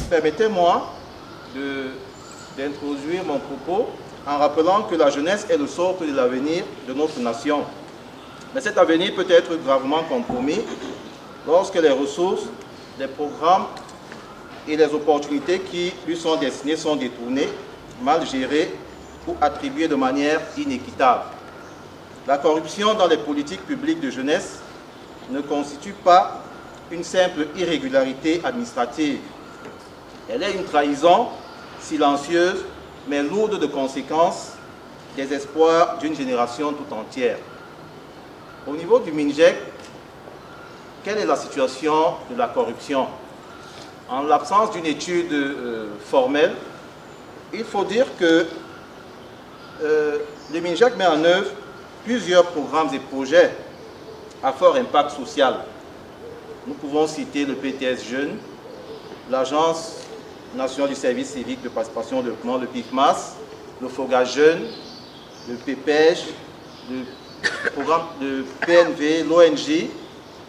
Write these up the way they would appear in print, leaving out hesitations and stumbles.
permettez-moi d'introduire mon propos en rappelant que la jeunesse est le socle de l'avenir de notre nation. Mais cet avenir peut être gravement compromis lorsque les ressources, les programmes et les opportunités qui lui sont destinées sont détournées, mal gérées ou attribuées de manière inéquitable. La corruption dans les politiques publiques de jeunesse ne constitue pas une simple irrégularité administrative. Elle est une trahison silencieuse mais lourde de conséquences des espoirs d'une génération tout entière. Au niveau du MINJEC, quelle est la situation de la corruption? En l'absence d'une étude formelle, il faut dire que le MINJEC met en œuvre plusieurs programmes et projets à fort impact social. Nous pouvons citer le PTS Jeunes, l'Agence nationale du service civique de participation au développement, le PIFMAS, le FOGA Jeunes, le PPEJ, le programme de PNV, l'ONG,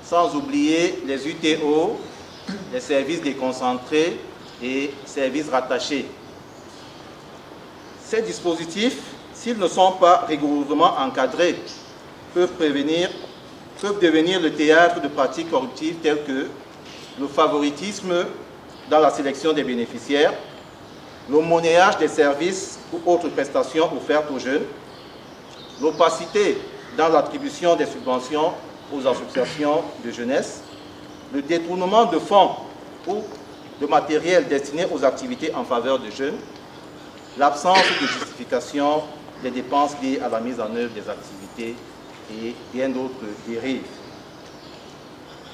sans oublier les UTO, les services déconcentrés et services rattachés. Ces dispositifs, s'ils ne sont pas rigoureusement encadrés, peuvent devenir le théâtre de pratiques corruptives telles que le favoritisme dans la sélection des bénéficiaires, le monnayage des services ou autres prestations offertes aux jeunes, l'opacité dans l'attribution des subventions aux associations de jeunesse, le détournement de fonds ou de matériel destiné aux activités en faveur des jeunes, l'absence de justification des dépenses liées à la mise en œuvre des activités et bien d'autres dérives.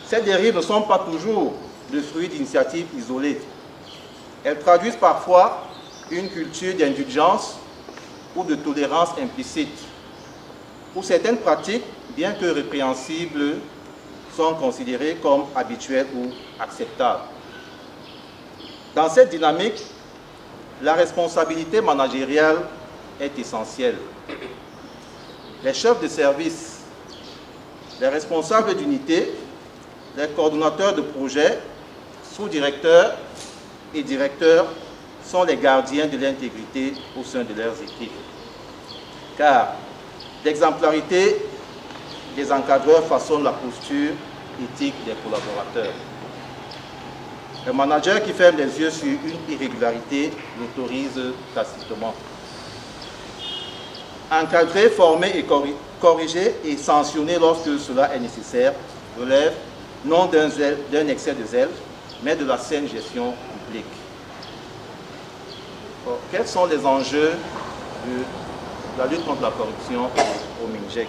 Ces dérives ne sont pas toujours le fruit d'initiatives isolées. Elles traduisent parfois une culture d'indulgence ou de tolérance implicite, où certaines pratiques, bien que répréhensibles, sont considérées comme habituelles ou acceptables. Dans cette dynamique, la responsabilité managériale est essentielle. Les chefs de service, les responsables d'unité, les coordonnateurs de projet, sous-directeurs et directeurs sont les gardiens de l'intégrité au sein de leurs équipes. Car l'exemplarité des encadreurs façonne la posture éthique des collaborateurs. Un manager qui ferme les yeux sur une irrégularité l'autorise tacitement. Encadrer, former et corriger et sanctionner lorsque cela est nécessaire relève non d'un excès de zèle, mais de la saine gestion publique. Alors, quels sont les enjeux de la lutte contre la corruption au MINJEC?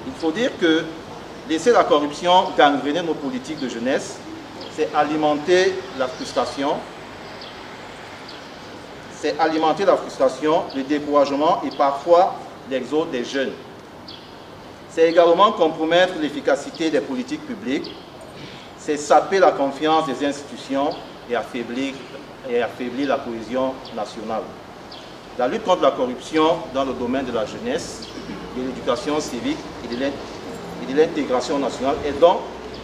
Il faut dire que laisser la corruption gangréner nos politiques de jeunesse, c'est alimenter la frustration, le découragement et parfois l'exode des jeunes. C'est également compromettre l'efficacité des politiques publiques, c'est saper la confiance des institutions et affaiblir la cohésion nationale. La lutte contre la corruption dans le domaine de la jeunesse, de l'éducation civique et de l'intégration nationale est donc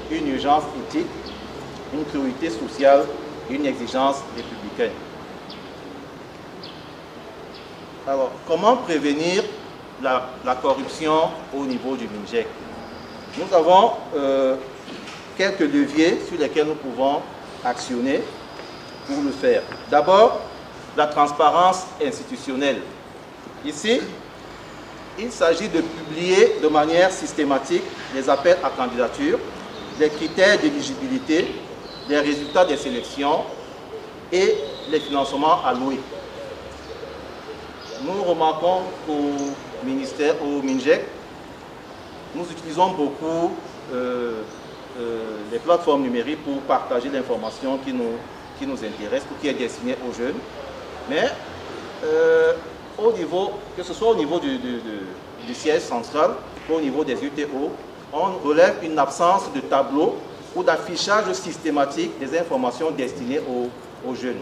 une urgence éthique, une priorité sociale et une exigence républicaine. Alors, comment prévenir la corruption au niveau du MINJEC? Nous avons quelques leviers sur lesquels nous pouvons actionner pour le faire. D'abord, la transparence institutionnelle. Ici, il s'agit de publier de manière systématique les appels à candidature, les critères d'éligibilité, les résultats des sélections et les financements alloués. Nous remarquons qu'au ministère, au MINJEC, nous utilisons beaucoup les plateformes numériques pour partager l'information qui nous intéresse ou qui est destinée aux jeunes. Mais que ce soit au niveau du siège central ou au niveau des UTO, on relève une absence de tableau ou d'affichage systématique des informations destinées aux jeunes.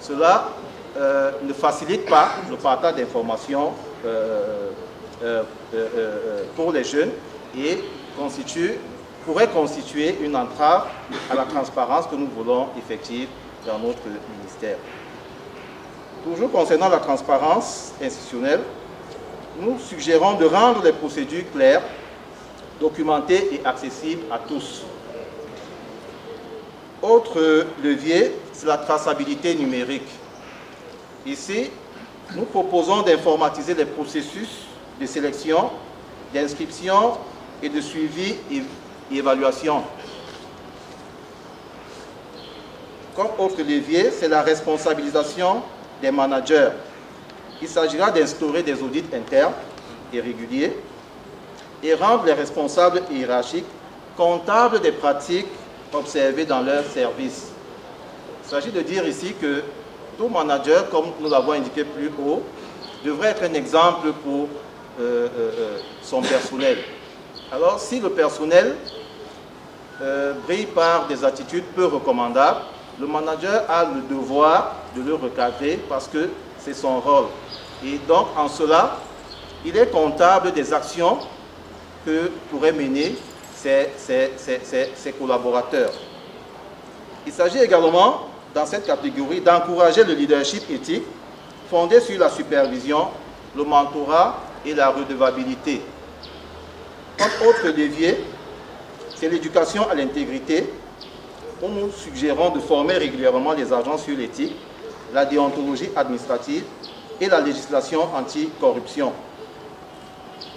Cela ne facilite pas le partage d'informations pour les jeunes et pourrait constituer une entrave à la transparence que nous voulons effective dans notre ministère. Toujours concernant la transparence institutionnelle, nous suggérons de rendre les procédures claires, documentées et accessibles à tous. Autre levier, c'est la traçabilité numérique. Ici, nous proposons d'informatiser les processus de sélection, d'inscription et de suivi et évaluation. Comme autre levier, c'est la responsabilisation des managers. Il s'agira d'instaurer des audits internes et réguliers et rendre les responsables hiérarchiques comptables des pratiques observées dans leur service. Il s'agit de dire ici que tout manager, comme nous l'avons indiqué plus haut, devrait être un exemple pour son personnel. Alors, si le personnel brille par des attitudes peu recommandables, le manager a le devoir de le recadrer parce que c'est son rôle. Et donc, en cela, il est comptable des actions que pourraient mener ses collaborateurs. Il s'agit également, dans cette catégorie, d'encourager le leadership éthique fondé sur la supervision, le mentorat et la redevabilité. Comme autre levier, c'est l'éducation à l'intégrité, où nous suggérons de former régulièrement les agents sur l'éthique, la déontologie administrative et la législation anti-corruption.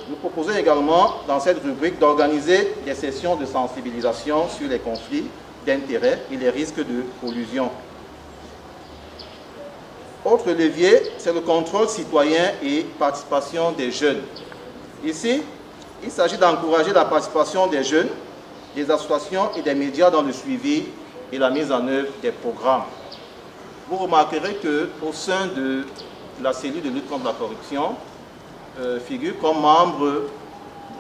Nous proposons également, dans cette rubrique, d'organiser des sessions de sensibilisation sur les conflits d'intérêts et les risques de collusion. Autre levier, c'est le contrôle citoyen et participation des jeunes. Ici, il s'agit d'encourager la participation des jeunes, des associations et des médias dans le suivi et la mise en œuvre des programmes. Vous remarquerez qu'au sein de la cellule de lutte contre la corruption, figure comme membre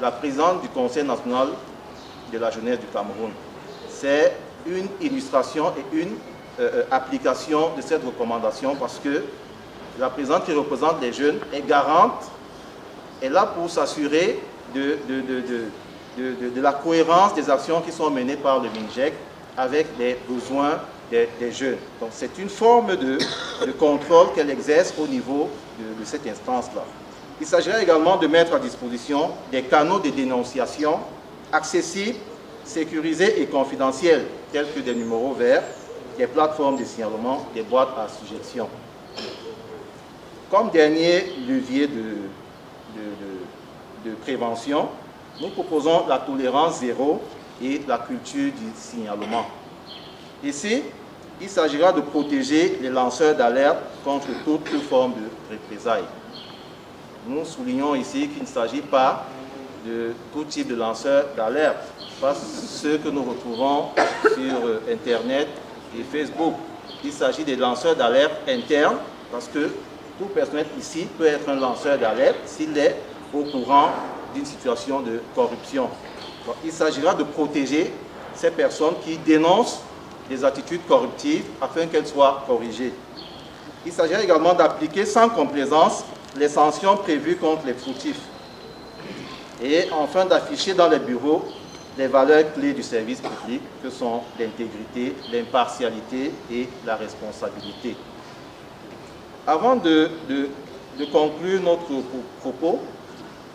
la présidente du Conseil national de la jeunesse du Cameroun. C'est une illustration et une application de cette recommandation parce que la présidente qui représente les jeunes est garante, est là pour s'assurer de la cohérence des actions qui sont menées par le MINJEC avec les besoins des jeunes. Donc c'est une forme de contrôle qu'elle exerce au niveau de cette instance-là. Il s'agirait également de mettre à disposition des canaux de dénonciation accessibles, sécurisés et confidentiels, tels que des numéros verts, des plateformes de signalement, des boîtes à suggestions. Comme dernier levier de prévention, nous proposons la tolérance zéro et la culture du signalement. Ici, il s'agira de protéger les lanceurs d'alerte contre toute forme de représailles. Nous soulignons ici qu'il ne s'agit pas de tout type de lanceurs d'alerte, pas ceux que nous retrouvons sur Internet et Facebook. Il s'agit des lanceurs d'alerte internes, parce que tout personnel ici peut être un lanceur d'alerte s'il est au courant d'une situation de corruption. Donc, il s'agira de protéger ces personnes qui dénoncent des attitudes corruptives afin qu'elles soient corrigées. Il s'agira également d'appliquer sans complaisance les sanctions prévues contre les fautifs. Et enfin d'afficher dans les bureaux les valeurs clés du service public que sont l'intégrité, l'impartialité et la responsabilité. Avant de conclure notre propos,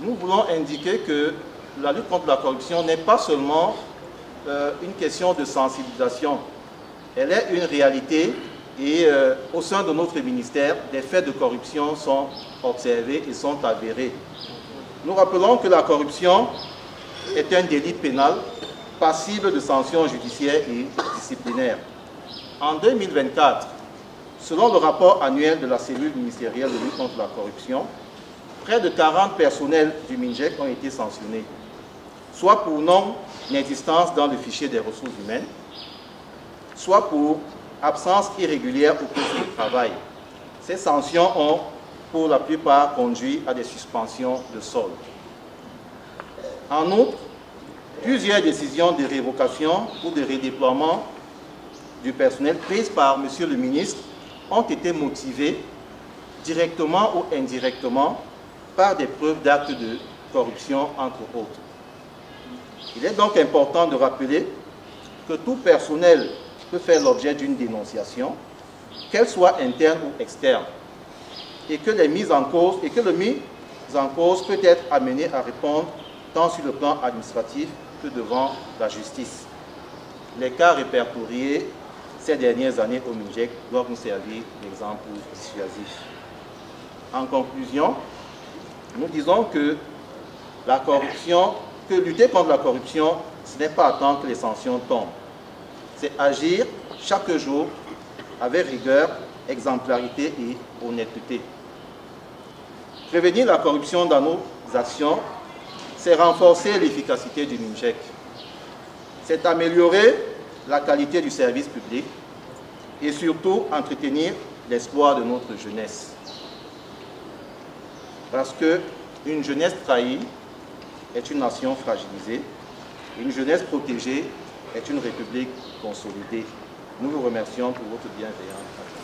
nous voulons indiquer que la lutte contre la corruption n'est pas seulement une question de sensibilisation. Elle est une réalité et au sein de notre ministère, des faits de corruption sont observés et sont avérés. Nous rappelons que la corruption est un délit pénal passible de sanctions judiciaires et disciplinaires. En 2024, selon le rapport annuel de la cellule ministérielle de lutte contre la corruption, près de 40 personnels du MINJEC ont été sanctionnés, soit pour non-existence dans le fichier des ressources humaines, soit pour absence irrégulière au poste de travail. Ces sanctions ont, pour la plupart, conduit à des suspensions de solde. En outre, plusieurs décisions de révocation ou de redéploiement du personnel prises par M. le ministre ont été motivées directement ou indirectement par des preuves d'actes de corruption, entre autres. Il est donc important de rappeler que tout personnel peut faire l'objet d'une dénonciation, qu'elle soit interne ou externe, et que le mis en cause peut être amené à répondre tant sur le plan administratif que devant la justice. Les cas répertoriés ces dernières années au MINJEC doivent nous servir d'exemple dissuasif. En conclusion, nous disons que lutter contre la corruption, ce n'est pas attendre que les sanctions tombent. C'est agir chaque jour avec rigueur, exemplarité et honnêteté. Prévenir la corruption dans nos actions, c'est renforcer l'efficacité du MINJEC. C'est améliorer la qualité du service public et surtout entretenir l'espoir de notre jeunesse. Parce qu'une jeunesse trahie est une nation fragilisée, et une jeunesse protégée est une république consolidée. Nous vous remercions pour votre bienveillance.